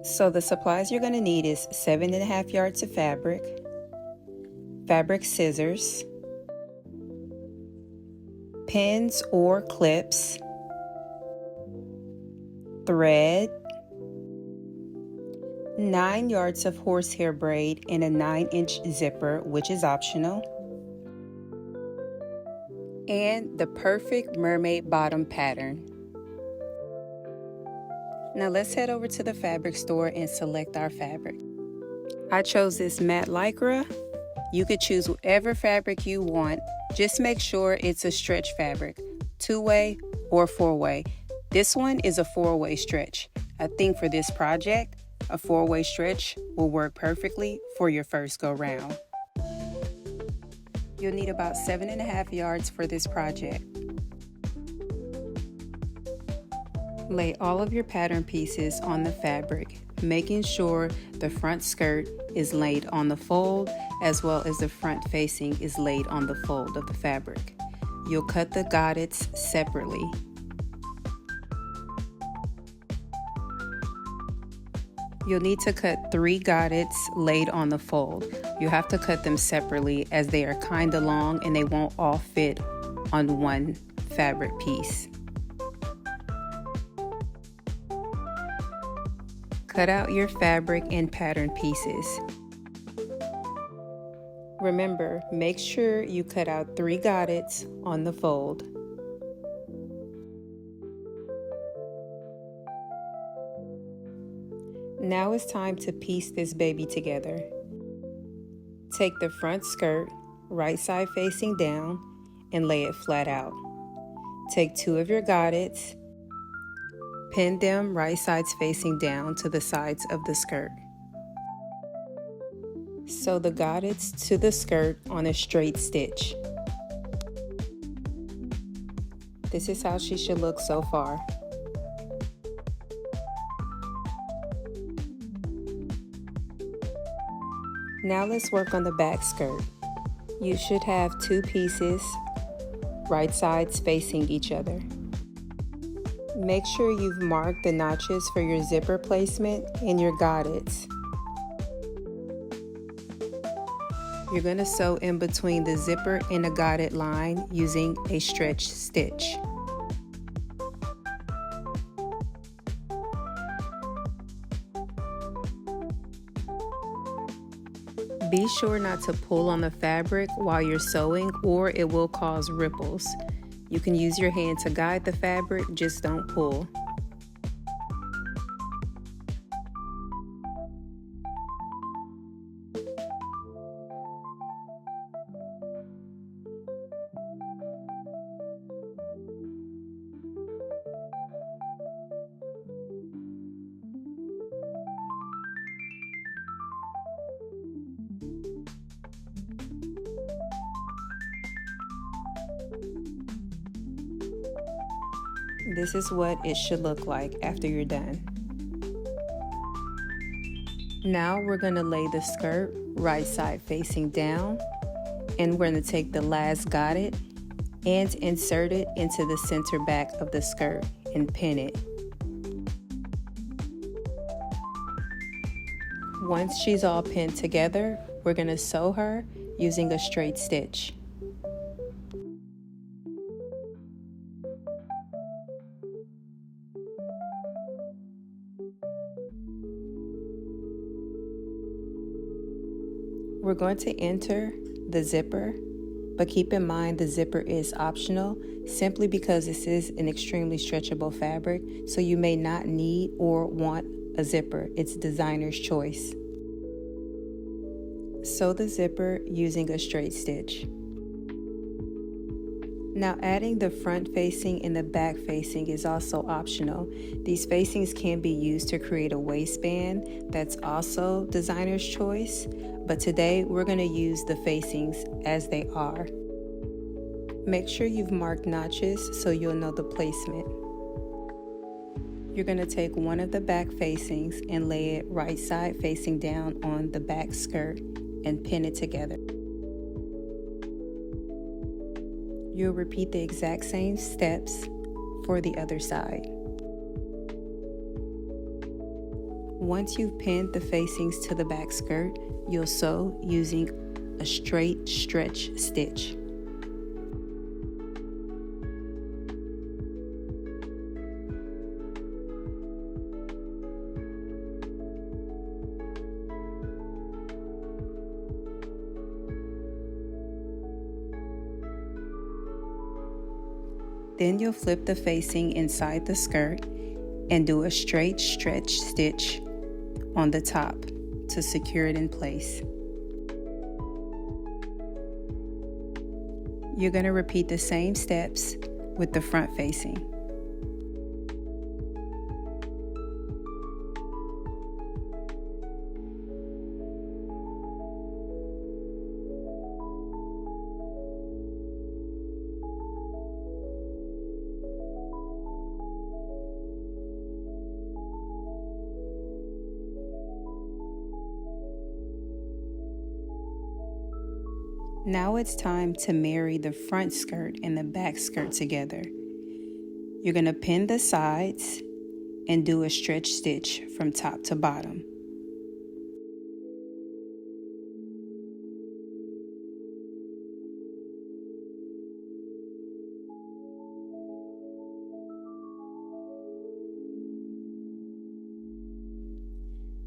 So the supplies you're going to need is 7.5 yards of fabric, fabric scissors, pins or clips, thread, 9 yards of horsehair braid and a 9-inch zipper, which is optional, and the Perfect Mermaid Bottom pattern. Now let's head over to the fabric store and select our fabric. I chose this matte lycra. You could choose whatever fabric you want. Just make sure it's a stretch fabric, 2-way or 4-way. This one is a 4-way stretch. I think for this project, a 4-way stretch will work perfectly for your first go round. You'll need about 7.5 yards for this project. Lay all of your pattern pieces on the fabric, making sure the front skirt is laid on the fold as well as the front facing is laid on the fold of the fabric. You'll cut the goddets separately. You'll need to cut 3 goddets laid on the fold. You have to cut them separately as they are kind of long and they won't all fit on one fabric piece. Cut out your fabric and pattern pieces. Remember, make sure you cut out 3 goddets on the fold. Now it's time to piece this baby together. Take the front skirt, right side facing down, and lay it flat out. Take 2 of your goddets, pin them right sides facing down to the sides of the skirt. Sew the goddets to the skirt on a straight stitch. This is how she should look so far. Now let's work on the back skirt. You should have 2 pieces, right sides facing each other. Make sure you've marked the notches for your zipper placement and your goddets. You're going to sew in between the zipper and the goddet line using a stretch stitch. Be sure not to pull on the fabric while you're sewing or it will cause ripples. You can use your hand to guide the fabric, just don't pull. This is what it should look like after you're done. Now we're going to lay the skirt right side facing down, and we're going to take the last goddet and insert it into the center back of the skirt and pin it. Once she's all pinned together, we're going to sew her using a straight stitch. We're going to enter the zipper, but keep in mind the zipper is optional simply because this is an extremely stretchable fabric, so you may not need or want a zipper. It's designer's choice. Sew the zipper using a straight stitch. Now adding the front facing and the back facing is also optional. These facings can be used to create a waistband. That's also designer's choice, but today we're going to use the facings as they are. Make sure you've marked notches so you'll know the placement. You're going to take one of the back facings and lay it right side facing down on the back skirt and pin it together. You'll repeat the exact same steps for the other side. Once you've pinned the facings to the back skirt, you'll sew using a straight stretch stitch. Then you'll flip the facing inside the skirt and do a straight stretch stitch on the top to secure it in place. You're going to repeat the same steps with the front facing. Now it's time to marry the front skirt and the back skirt together. You're going to pin the sides and do a stretch stitch from top to bottom.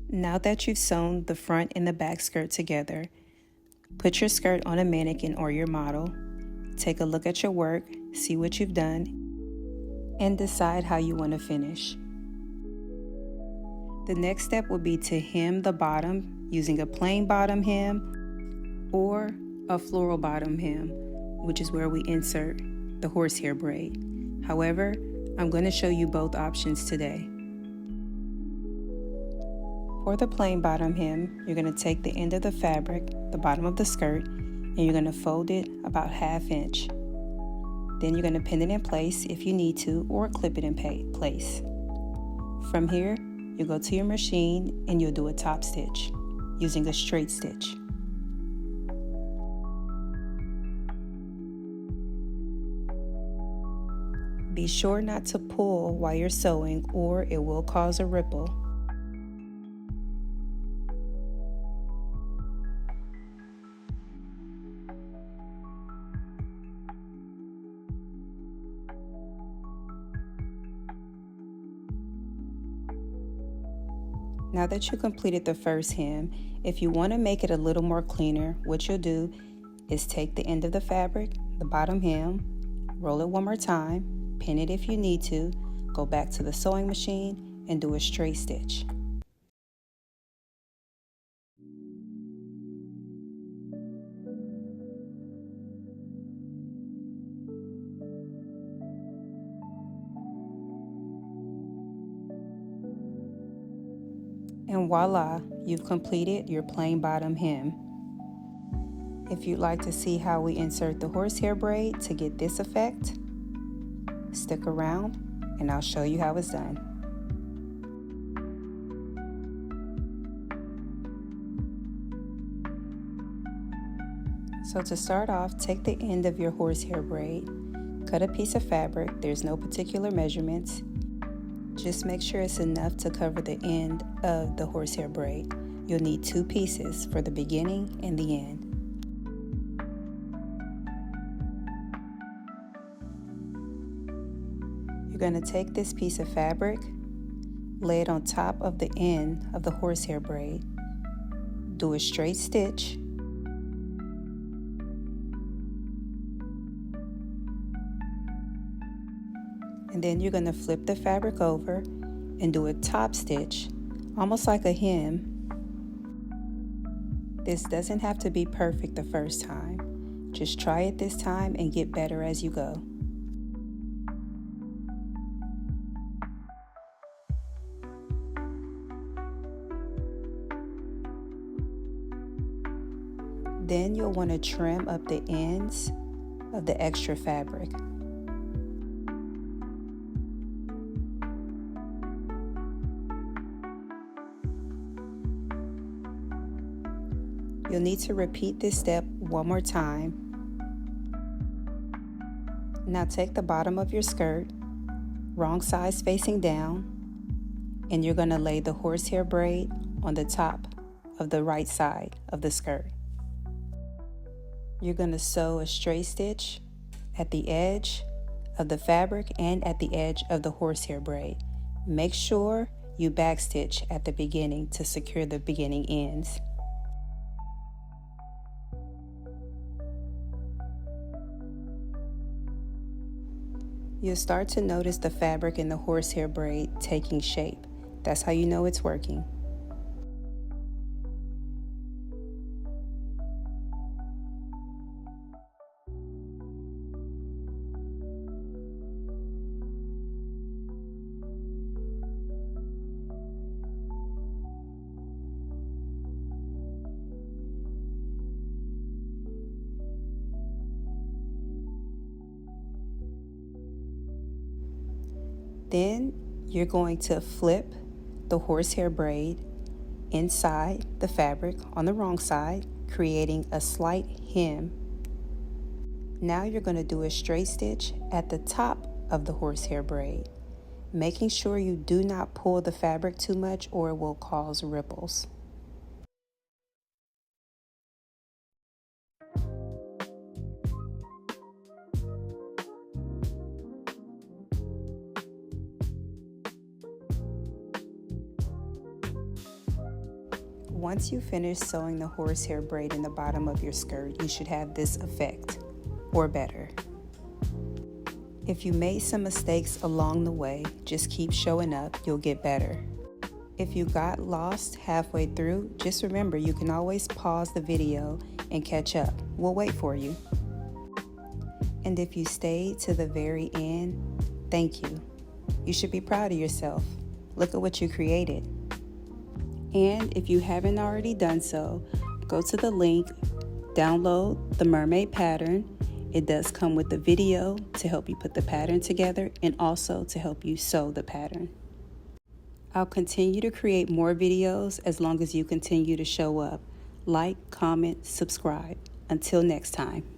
Now that you've sewn the front and the back skirt together, put your skirt on a mannequin or your model, take a look at your work, see what you've done, and decide how you want to finish. The next step will be to hem the bottom using a plain bottom hem or a floral bottom hem, which is where we insert the horsehair braid. However, I'm going to show you both options today. For the plain bottom hem, you're going to take the end of the fabric, the bottom of the skirt, and you're going to fold it about 1/2 inch. Then you're going to pin it in place if you need to, or clip it in place. From here, you go to your machine and you'll do a top stitch using a straight stitch. Be sure not to pull while you're sewing, or it will cause a ripple. Now that you completed the first hem, if you want to make it a little more cleaner, what you'll do is take the end of the fabric, the bottom hem, roll it one more time, pin it if you need to, go back to the sewing machine and do a straight stitch. And voila, you've completed your plain bottom hem. If you'd like to see how we insert the horsehair braid to get this effect, stick around and I'll show you how it's done. So to start off, take the end of your horsehair braid, cut a piece of fabric, there's no particular measurements. Just make sure it's enough to cover the end of the horsehair braid. You'll need 2 pieces for the beginning and the end. You're going to take this piece of fabric, lay it on top of the end of the horsehair braid, do a straight stitch, and then you're going to flip the fabric over and do a top stitch, almost like a hem. This doesn't have to be perfect the first time. Just try it this time and get better as you go. Then you'll want to trim up the ends of the extra fabric. You'll need to repeat this step one more time. Now take the bottom of your skirt, wrong size facing down, And you're going to lay the horsehair braid on the top of the right side of the skirt. You're going to sew a straight stitch at the edge of the fabric and at the edge of the horsehair braid. Make sure you backstitch at the beginning to secure the beginning ends. You'll start to notice the fabric in the horsehair braid taking shape. That's how you know it's working. Then you're going to flip the horsehair braid inside the fabric on the wrong side, creating a slight hem. Now you're going to do a straight stitch at the top of the horsehair braid, making sure you do not pull the fabric too much or it will cause ripples. Once you finish sewing the horsehair braid in the bottom of your skirt, you should have this effect, or better. If you made some mistakes along the way, just keep showing up, you'll get better. If you got lost halfway through, just remember you can always pause the video and catch up. We'll wait for you. And if you stayed to the very end, thank you. You should be proud of yourself. Look at what you created. And if you haven't already done so, go to the link, download the Mermaid pattern. It does come with the video to help you put the pattern together and also to help you sew the pattern. I'll continue to create more videos as long as you continue to show up. Like, comment, subscribe. Until next time.